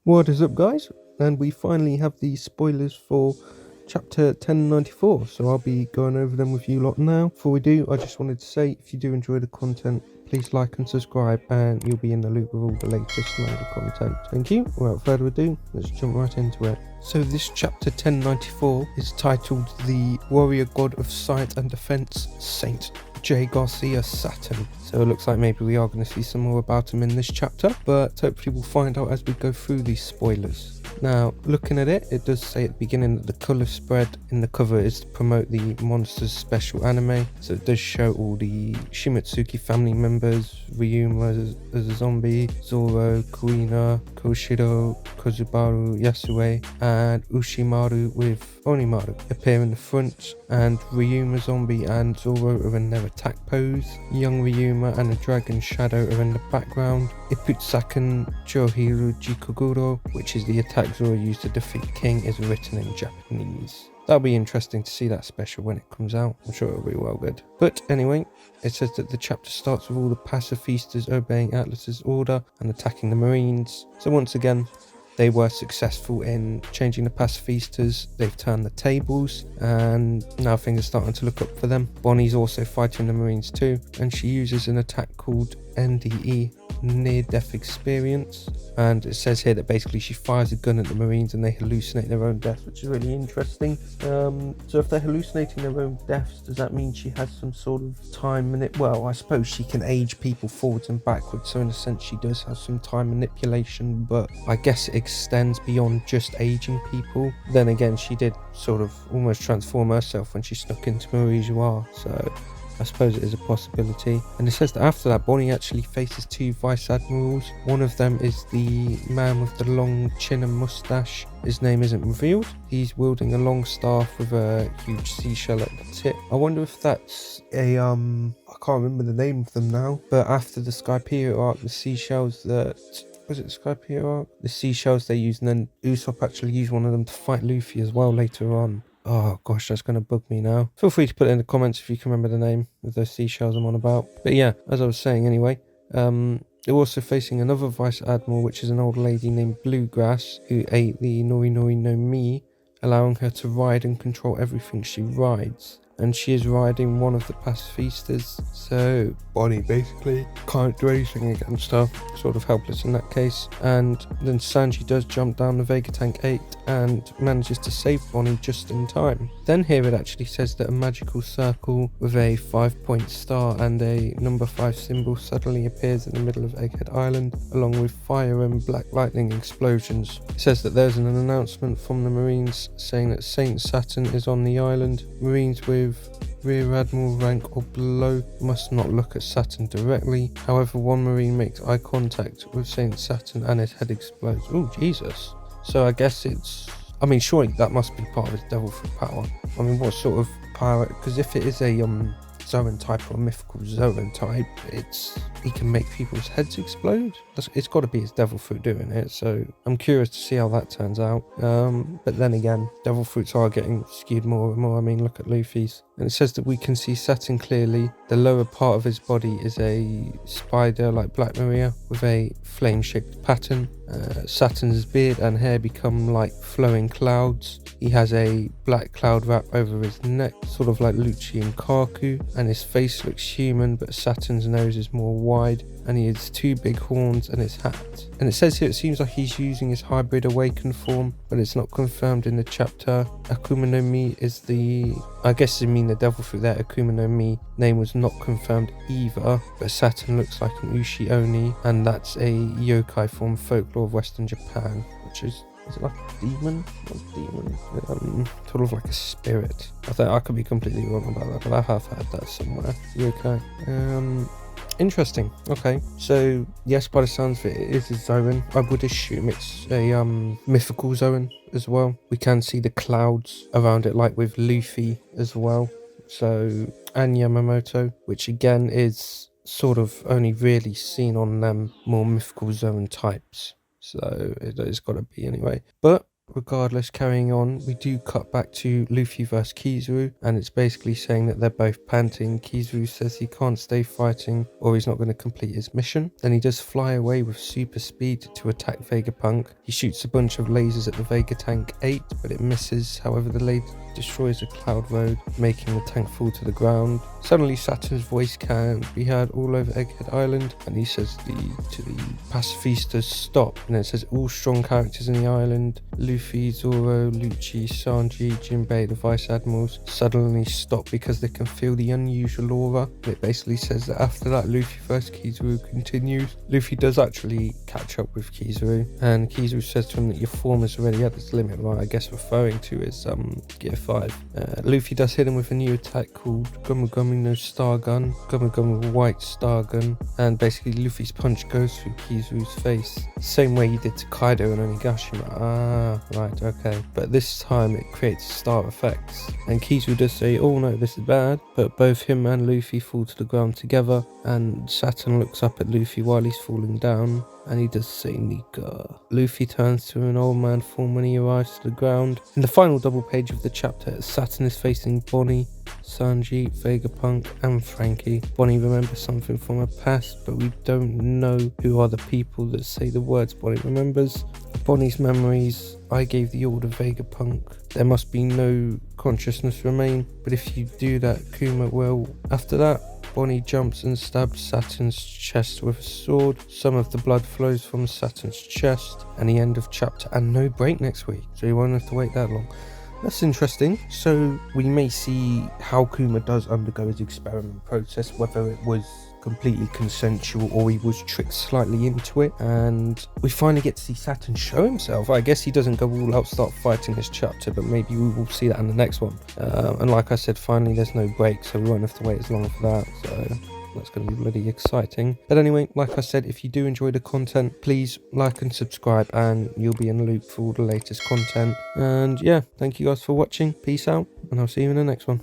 What is up, guys? And we finally have the spoilers for chapter 1094, so I'll be going over them with you lot now. Before we do, I just wanted to say, if you do enjoy the content, please like and subscribe and you'll be in the loop with all the latest manga content. Thank you. Without further ado, let's jump right into it. So this chapter 1094 is titled The Warrior God of Science and Defense, Saint J. Garcia Saturn. So it looks like maybe we are going to see some more about him in this chapter, but hopefully we'll find out as we go through these spoilers. Now, looking at it, it does say at the beginning that the colour spread in the cover is to promote the Monsters special anime. So it does show all the Shimotsuki family members, Ryuma as a zombie, Zoro, Kuina, Koshiro, Kozubaru, Yasue, and Ushimaru with Onimaru appear in the front, and Ryuma zombie and Zoro are in their attack pose. Young Ryuma and a dragon shadow are in the background. Iputsaken Johiru Jikoguro, which is the attack Zoro used to defeat King, is written in Japanese. That'll be interesting to see that special when it comes out. I'm sure it'll be well good. But anyway, it says that the chapter starts with all the pacifistas obeying Atlas's order and attacking the Marines. So once again, they were successful in changing the pacifistas. They've turned the tables and now things are starting to look up for them. Bonny's also fighting the Marines too, and she uses an attack called NDE, near-death experience, and it says here that basically she fires a gun at the Marines and they hallucinate their own deaths, which is really interesting. So if they're hallucinating their own deaths, does that mean she has some sort of time well, I suppose she can age people forwards and backwards, so in a sense she does have some time manipulation, but I guess it extends beyond just aging people. Then again, she did sort of almost transform herself when she snuck into Marie Joie, so I suppose it is a possibility. And it says that after that, Bonny actually faces two vice admirals. One of them is the man with the long chin and mustache. His name isn't revealed. He's wielding a long staff with a huge seashell at the tip. I wonder if that's a I can't remember the name of them now, but after the Skypiea arc, the seashells that was it the Skypiea arc? The seashells they used, and then Usopp actually used one of them to fight Luffy as well later on. Oh gosh, that's going to bug me now. Feel free to put it in the comments if you can remember the name of those seashells I'm on about. But yeah, as I was saying anyway, they're also facing another vice admiral, which is an old lady named Bluegrass, who ate the Nori Nori no Mi, allowing her to ride and control everything she rides. And she is riding one of the pacifistas, so Bonny basically can't do anything against her, sort of helpless in that case. And then Sanji does jump down the Vegapunk 8 and manages to save Bonny just in time. Then here it actually says that a magical circle with a 5-point star and a number 5 symbol suddenly appears in the middle of Egghead Island, along with fire and black lightning explosions. It says that there's an announcement from the Marines saying that Saint Saturn is on the island. Marines with Rear Admiral rank or below must not look at Saturn directly. However, one Marine makes eye contact with Saint Saturn and his head explodes. Oh, Jesus. So I guess surely that must be part of his devil fruit power. I mean, what sort of power? Because if it is a Zoan type or a mythical Zoan type, he can make people's heads explode. It's got to be his devil fruit doing it, so I'm curious to see how that turns out. But then again, devil fruits are getting skewed more and more. I mean, look at Luffy's. And it says that we can see Saturn clearly. The lower part of his body is a spider like Black Maria with a flame-shaped pattern. Saturn's beard and hair become like flowing clouds. He has a black cloud wrap over his neck, sort of like Lucci and Kaku, and his face looks human, but Saturn's nose is more wide, and he has two big horns and his hat. And it says here it seems like he's using his hybrid awakened form, but it's not confirmed in the chapter. Akuma no Mi is I guess you mean the devil fruit there. Akuma no Mi name was not confirmed either, but Saturn looks like an Ushi Oni, and that's a yokai from folklore of Western Japan, which is it like a demon? Not a demon. Sort of like a spirit. I could be completely wrong about that, but I have heard that somewhere. Yokai. Interesting. Okay, so yes, by the sounds of it, it is a Zoan. I would assume it's a mythical Zoan as well. We can see the clouds around it, like with Luffy as well. So, and Yamamoto, which again is sort of only really seen on more mythical Zoan types. So it's got to be anyway. But regardless, carrying on, we do cut back to Luffy versus Kizaru, and it's basically saying that they're both panting. Kizaru says he can't stay fighting or he's not going to complete his mission. Then he does fly away with super speed to attack Vegapunk. He shoots a bunch of lasers at the Vega tank 8, but it misses. However, the laser destroys a cloud road, making the tank fall to the ground. Suddenly Saturn's voice can be heard all over Egghead Island, and he says to the pacifistas, stop. And it says all strong characters in the island, Luffy, Zoro, Lucci, Sanji, Jinbei, the Vice Admirals, suddenly stop because they can feel the unusual aura. It basically says that after that, Luffy vs Kizaru continues. Luffy does actually catch up with Kizaru, and Kizaru says to him that your form is already at its limit, right? I guess referring to his Gear 5. Luffy does hit him with a new attack called Gumu Gumu no Star Gun, Gumu Gumu White Star Gun, and basically Luffy's punch goes through Kizaru's face, same way he did to Kaido and Onigashima. Ah, right, okay. But this time it creates star effects, and Kizaru does say, oh no, this is bad, but both him and Luffy fall to the ground together, and Saturn looks up at Luffy while he's falling down, and he does say Nika. Luffy turns to an old man form when he arrives to the ground. In the final double page of the chapter, Saturn is facing Bonny, Sanji, Vegapunk and Frankie. Bonny remembers something from her past, but we don't know who are the people that say the words Bonny remembers. Bonny's memories: I gave the order Vegapunk. There must be no consciousness remain, but if you do that, Kuma will. After that, Bonny jumps and stabs Saturn's chest with a sword. Some of the blood flows from Saturn's chest, and the end of chapter, and no break next week, so you won't have to wait that long. That's interesting. So we may see how Kuma does undergo his experiment process, whether it was completely consensual or he was tricked slightly into it, and we finally get to see Saturn show himself. I guess he doesn't go all out start fighting this chapter, but maybe we will see that in the next one. And like I said, finally there's no break, so we won't have to wait as long for that, so that's going to be really exciting. But anyway, like I said, if you do enjoy the content, please like and subscribe, and you'll be in the loop for all the latest content. And yeah, thank you guys for watching. Peace out, and I'll see you in the next one.